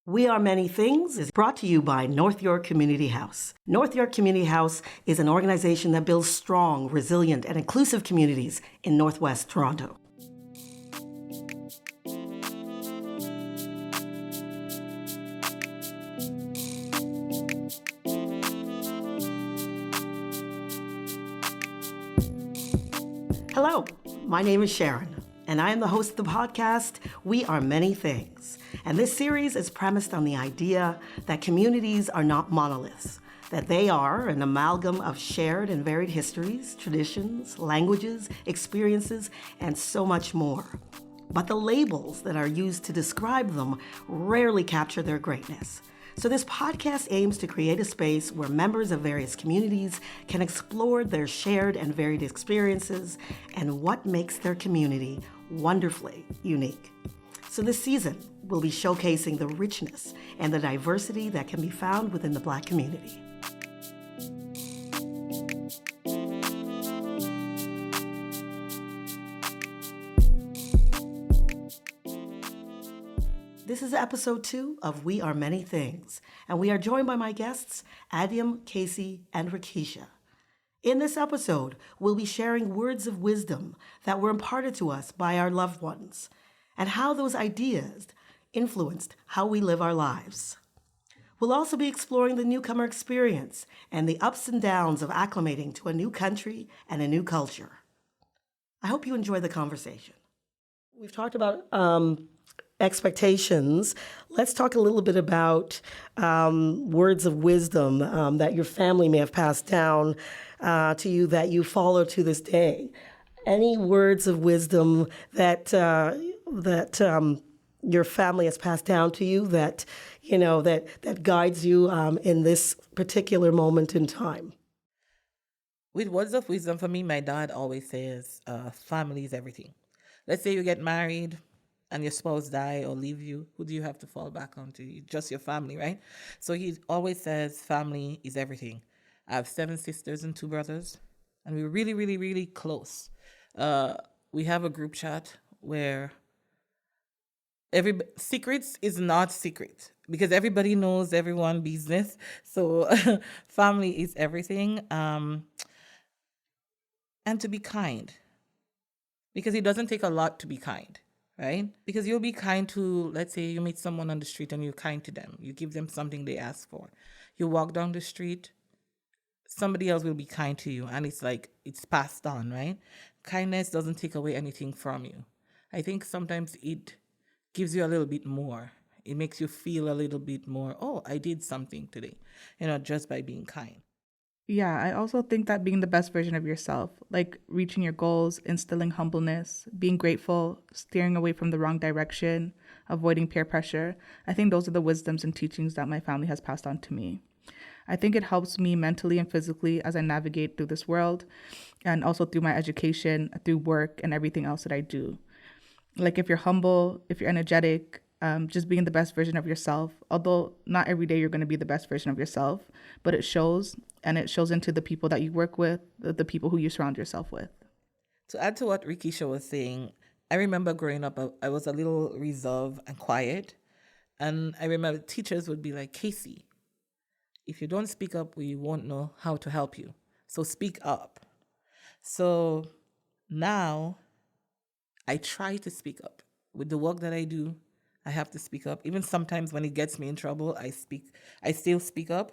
We Are Many Things is brought to you by North York Community House. North York Community House is an organization that builds strong, resilient, and inclusive communities in Northwest Toronto. Hello, my name is Sharron, and I am the host of the podcast, We Are Many Things. And this series is premised on the idea that communities are not monoliths, that they are an amalgam of shared and varied histories, traditions, languages, experiences, and so much more. But the labels that are used to describe them rarely capture their greatness. So this podcast aims to create a space where members of various communities can explore their shared and varied experiences and what makes their community wonderfully unique. So this season, we'll be showcasing the richness and the diversity that can be found within the Black community. This is episode 2 of We Are Many Things, and we are joined by my guests, Adyam, Casey, and Rickysha. In this episode, we'll be sharing words of wisdom that were imparted to us by our loved ones, and how those ideas influenced how we live our lives. We'll also be exploring the newcomer experience and the ups and downs of acclimating to a new country and a new culture. I hope you enjoy the conversation. We've talked about expectations. Let's talk a little bit about words of wisdom that your family may have passed down to you that you follow to this day. Any words of wisdom that your family has passed down to you that guides you in this particular moment in time? With words of wisdom, for me, my dad always says, family is everything. Let's say you get married and your spouse die or leave you, who do you have to fall back on to? Just your family, right? So he always says family is everything. I have 7 sisters and 2 brothers, and we're really, really, really close. We have a group chat where secrets is not secret because everybody knows everyone's business. So family is everything. And to be kind, because it doesn't take a lot to be kind. Right? Because you'll be kind to, let's say you meet someone on the street and you're kind to them. You give them something they ask for. You walk down the street, somebody else will be kind to you. And it's like, it's passed on, right? Kindness doesn't take away anything from you. I think sometimes it gives you a little bit more. It makes you feel a little bit more, oh, I did something today, just by being kind. Yeah, I also think that being the best version of yourself, like reaching your goals, instilling humbleness, being grateful, steering away from the wrong direction, avoiding peer pressure, I think those are the wisdoms and teachings that my family has passed on to me. I think it helps me mentally and physically as I navigate through this world and also through my education, through work, and everything else that I do. Like if you're humble, if you're energetic, just being the best version of yourself, although not every day you're going to be the best version of yourself, but it shows, and it shows into the people that you work with, the people who you surround yourself with. To add to what Rickysha was saying, I remember growing up, I was a little reserved and quiet. And I remember teachers would be like, Casey, if you don't speak up, we won't know how to help you. So speak up. So now I try to speak up. With the work that I do, I have to speak up. Even sometimes when it gets me in trouble, I still speak up.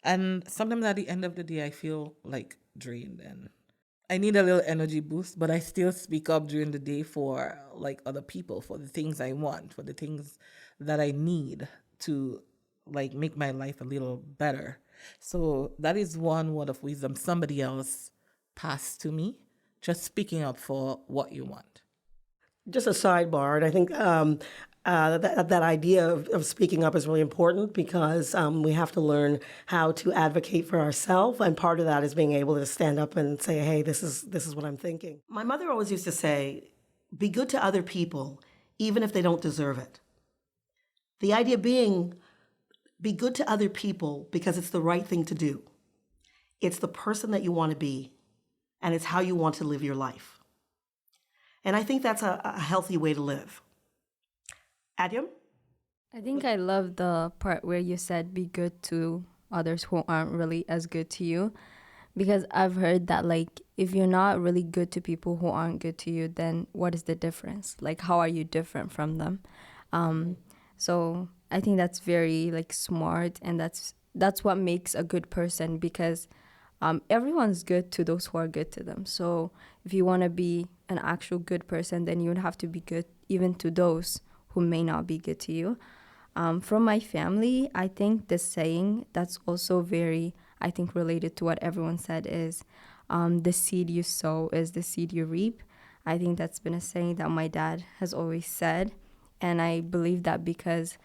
And sometimes at the end of the day, I feel like drained and I need a little energy boost, but I still speak up during the day for like other people, for the things I want, for the things that I need to like make my life a little better. So that is one word of wisdom somebody else passed to me, just speaking up for what you want. Just a sidebar, and I think that idea of speaking up is really important because we have to learn how to advocate for ourselves, and part of that is being able to stand up and say, hey, this is what I'm thinking. My mother always used to say, be good to other people, even if they don't deserve it. The idea being, be good to other people because it's the right thing to do. It's the person that you want to be, and it's how you want to live your life. And I think that's a healthy way to live. Adyam? I think I love the part where you said be good to others who aren't really as good to you, because I've heard that like if you're not really good to people who aren't good to you, then what is the difference? Like how are you different from them? Um, so I think that's very like smart, and that's what makes a good person, because everyone's good to those who are good to them. So if you want to be an actual good person, then you would have to be good even to those who may not be good to you. From my family, I think the saying that's also very, I think, related to what everyone said is the seed you sow is the seed you reap. I think that's been a saying that my dad has always said. And I believe that because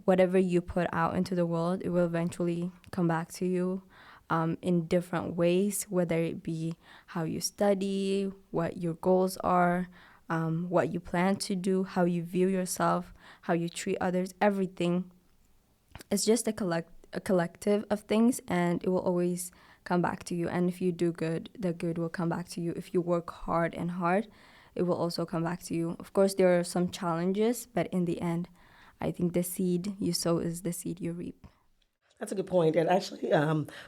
whatever you put out into the world, it will eventually come back to you in different ways, whether it be how you study, what your goals are, what you plan to do, how you view yourself, how you treat others, everything. It's just a collective of things, and it will always come back to you. And if you do good, the good will come back to you. If you work hard and hard, it will also come back to you. Of course, there are some challenges, but in the end, I think the seed you sow is the seed you reap. That's a good point. And actually,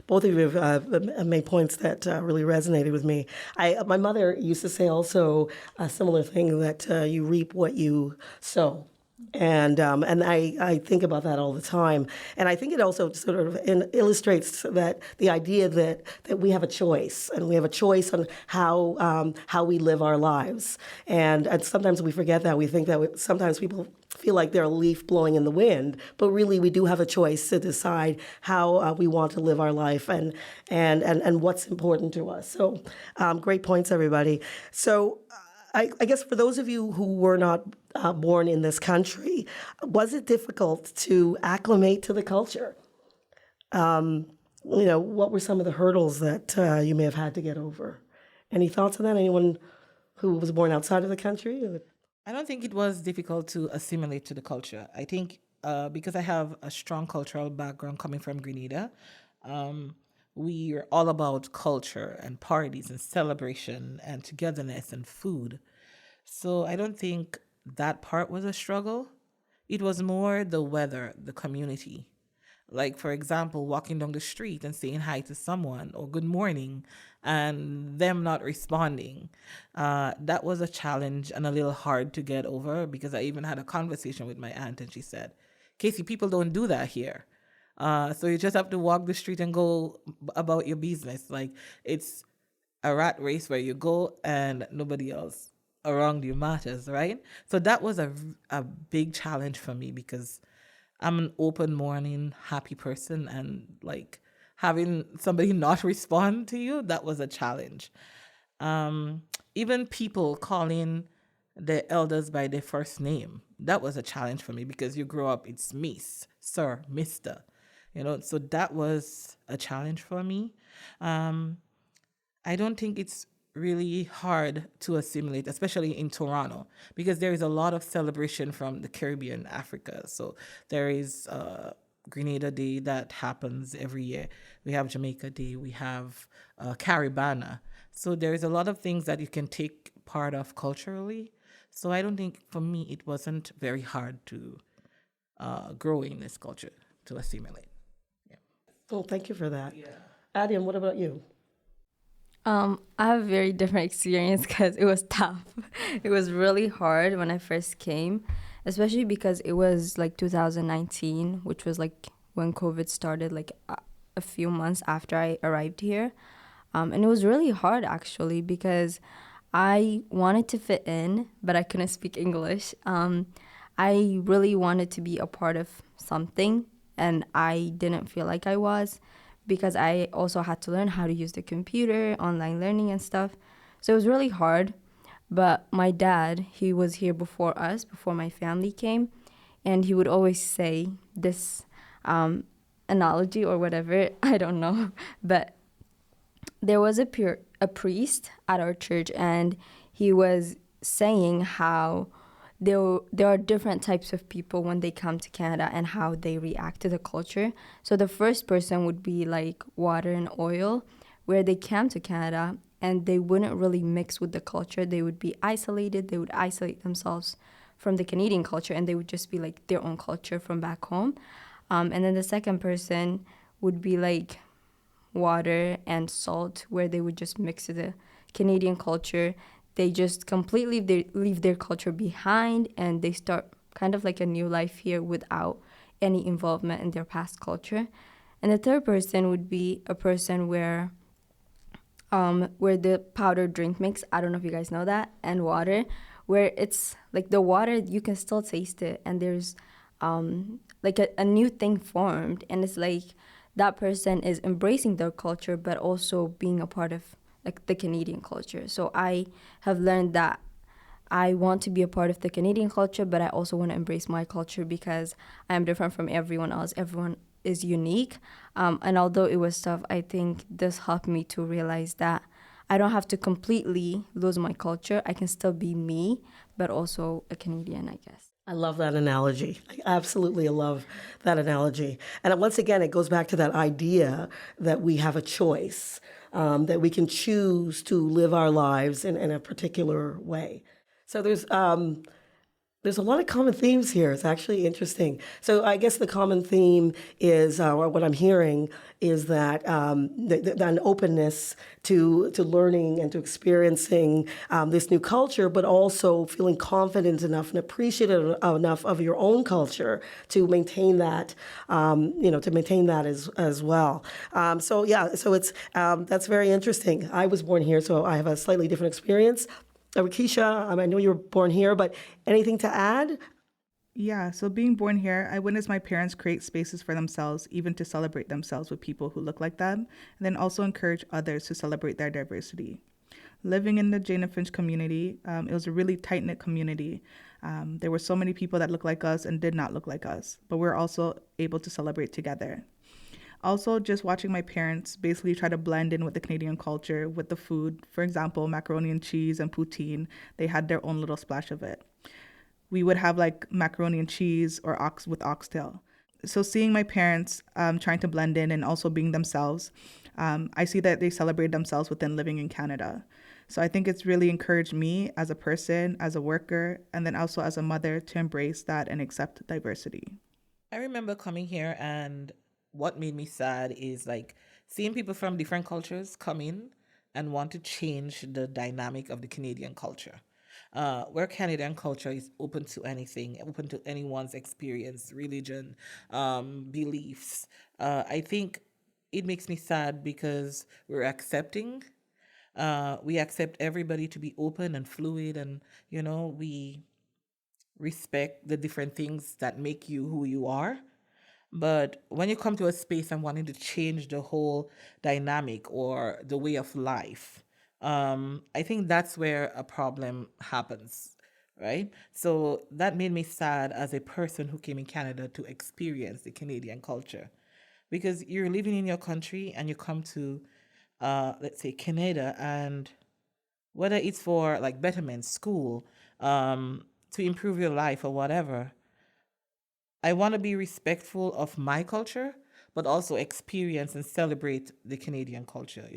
both of you have made points that really resonated with me. My mother used to say also a similar thing, that you reap what you sow. And I think about that all the time. And I think it also sort of illustrates that the idea that we have a choice, and we have a choice on how we live our lives. And sometimes we forget that. We think that sometimes people feel like they're a leaf blowing in the wind, but really we do have a choice to decide how we want to live our life and what's important to us. So great points, everybody. So I guess for those of you who were not born in this country, was it difficult to acclimate to the culture? What were some of the hurdles that you may have had to get over? Any thoughts on that? Anyone who was born outside of the country? I don't think it was difficult to assimilate to the culture. I think because I have a strong cultural background coming from Grenada, we are all about culture and parties and celebration and togetherness and food. So I don't think that part was a struggle. It was more the weather, the community. Like, for example, walking down the street and saying hi to someone or good morning and them not responding. That was a challenge and a little hard to get over, because I even had a conversation with my aunt and she said, Casey, people don't do that here. So you just have to walk the street and go about your business. Like, it's a rat race where you go and nobody else around you matters, right? So that was a big challenge for me, because I'm an open morning, happy person, and like having somebody not respond to you, that was a challenge. Even people calling the elders by their first name, that was a challenge for me, because you grow up, it's Miss, Sir, Mister, so that was a challenge for me. I don't think it's really hard to assimilate, especially in Toronto, because there is a lot of celebration from the Caribbean, Africa. So there is Grenada Day that happens every year. We have Jamaica Day. We have Caribana. So there is a lot of things that you can take part of culturally. So I don't think, for me, it wasn't very hard to grow in this culture, to assimilate. Yeah. Well, thank you for that. Yeah. Adyam, what about you? I have a very different experience because it was tough. It was really hard when I first came, especially because it was like 2019, which was like when COVID started, like a few months after I arrived here. And it was really hard, actually, because I wanted to fit in, but I couldn't speak English. I really wanted to be a part of something, and I didn't feel like I was, because I also had to learn how to use the computer, online learning and stuff. So it was really hard. But my dad, he was here before us, before my family came, and he would always say this analogy or whatever, I don't know. But there was a priest at our church, and he was saying how there are different types of people when they come to Canada and how they react to the culture. So the first person would be like water and oil, where they came to Canada and they wouldn't really mix with the culture. They would be isolated. They would isolate themselves from the Canadian culture, and they would just be like their own culture from back home. And then the second person would be like water and salt, where they would just mix the Canadian culture. They just completely leave their culture behind, and they start kind of like a new life here without any involvement in their past culture. And the third person would be a person where the powdered drink mix, I don't know if you guys know that, and water, where it's like the water, you can still taste it, and there's like a new thing formed, and it's like that person is embracing their culture but also being a part of like the Canadian culture. So I have learned that I want to be a part of the Canadian culture, but I also want to embrace my culture because I am different from everyone else. Everyone is unique. And although it was tough, I think this helped me to realize that I don't have to completely lose my culture. I can still be me, but also a Canadian, I guess. I love that analogy. I absolutely love that analogy. And once again, it goes back to that idea that we have a choice, that we can choose to live our lives in a particular way. So there's a lot of common themes here. It's actually interesting. So I guess the common theme is, or what I'm hearing, is that an openness to learning and to experiencing this new culture, but also feeling confident enough and appreciative enough of your own culture to maintain that, as well. So it's that's very interesting. I was born here, so I have a slightly different experience. Rickysha, I know you were born here, but anything to add? Yeah, so being born here, I witnessed my parents create spaces for themselves, even to celebrate themselves with people who look like them, and then also encourage others to celebrate their diversity. Living in the Jane and Finch community, it was a really tight-knit community. There were so many people that looked like us and did not look like us, but we're also able to celebrate together. Also, just watching my parents basically try to blend in with the Canadian culture, with the food. For example, macaroni and cheese and poutine, they had their own little splash of it. We would have like macaroni and cheese or with oxtail. So seeing my parents trying to blend in and also being themselves, I see that they celebrate themselves within living in Canada. So I think it's really encouraged me as a person, as a worker, and then also as a mother to embrace that and accept diversity. I remember coming here, and what made me sad is like seeing people from different cultures come in and want to change the dynamic of the Canadian culture. Where Canadian culture is open to anything, open to anyone's experience, religion, beliefs. I think it makes me sad because we're accepting. We accept everybody to be open and fluid, and we respect the different things that make you who you are. But when you come to a space and wanting to change the whole dynamic or the way of life, I think that's where a problem happens, right? So that made me sad as a person who came in Canada to experience the Canadian culture. Because you're living in your country and you come to, let's say, Canada, and whether it's for like betterment, school, to improve your life or whatever, I want to be respectful of my culture, but also experience and celebrate the Canadian culture,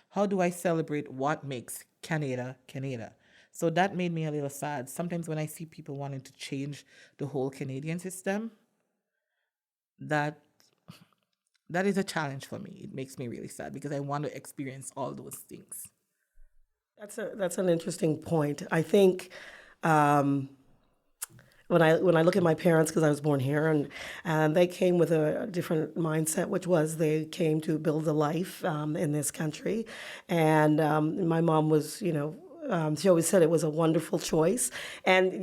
How do I celebrate what makes Canada, Canada? So that made me a little sad. Sometimes when I see people wanting to change the whole Canadian system, that is a challenge for me. It makes me really sad because I want to experience all those things. That's an interesting point. I think when I look at my parents, because I was born here, and they came with a different mindset, which was they came to build a life in this country, and my mom was, she always said it was a wonderful choice, and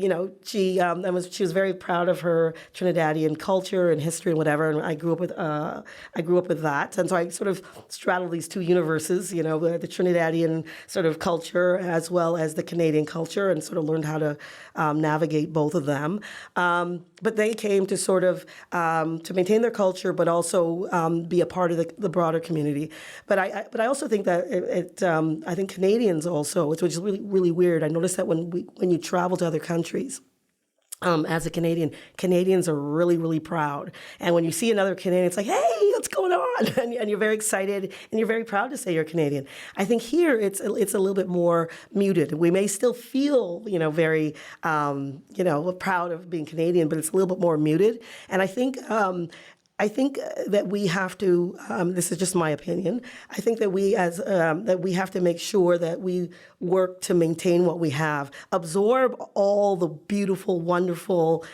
she was very proud of her Trinidadian culture and history and whatever. And I grew up with that, and so I sort of straddled these two universes, the Trinidadian sort of culture as well as the Canadian culture, and sort of learned how to navigate both of them. But they came to sort of to maintain their culture, but also be a part of the broader community. But I also think that I think Canadians also, which is really, really weird. I noticed that when you travel to other countries, as a Canadian, Canadians are really, really proud. And when you see another Canadian, it's like, hey, what's going on? And you're very excited and you're very proud to say you're Canadian. I think here it's a little bit more muted. We may still feel, very, proud of being Canadian, but it's a little bit more muted. And I think that we have to. This is just my opinion. I think that we have to make sure that we work to maintain what we have, absorb all the beautiful, wonderful,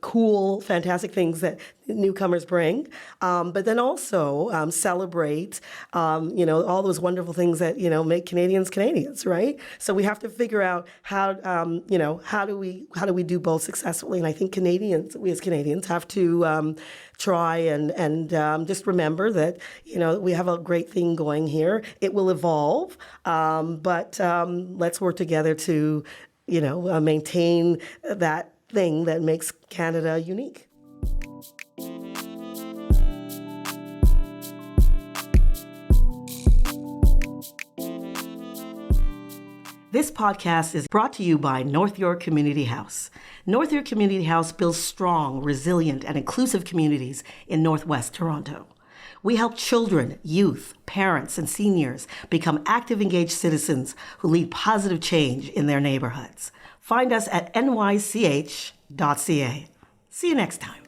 cool, fantastic things that newcomers bring, but then also celebrate, all those wonderful things that make Canadians Canadians, right? So we have to figure out how do we do both successfully? And I think we as Canadians have to try and just remember that we have a great thing going here. It will evolve, but let's work together to maintain that thing that makes Canada unique. This podcast is brought to you by North York Community House. North York Community House builds strong, resilient, and inclusive communities in Northwest Toronto. We help children, youth, parents, and seniors become active, engaged citizens who lead positive change in their neighborhoods. Find us at nych.ca. See you next time.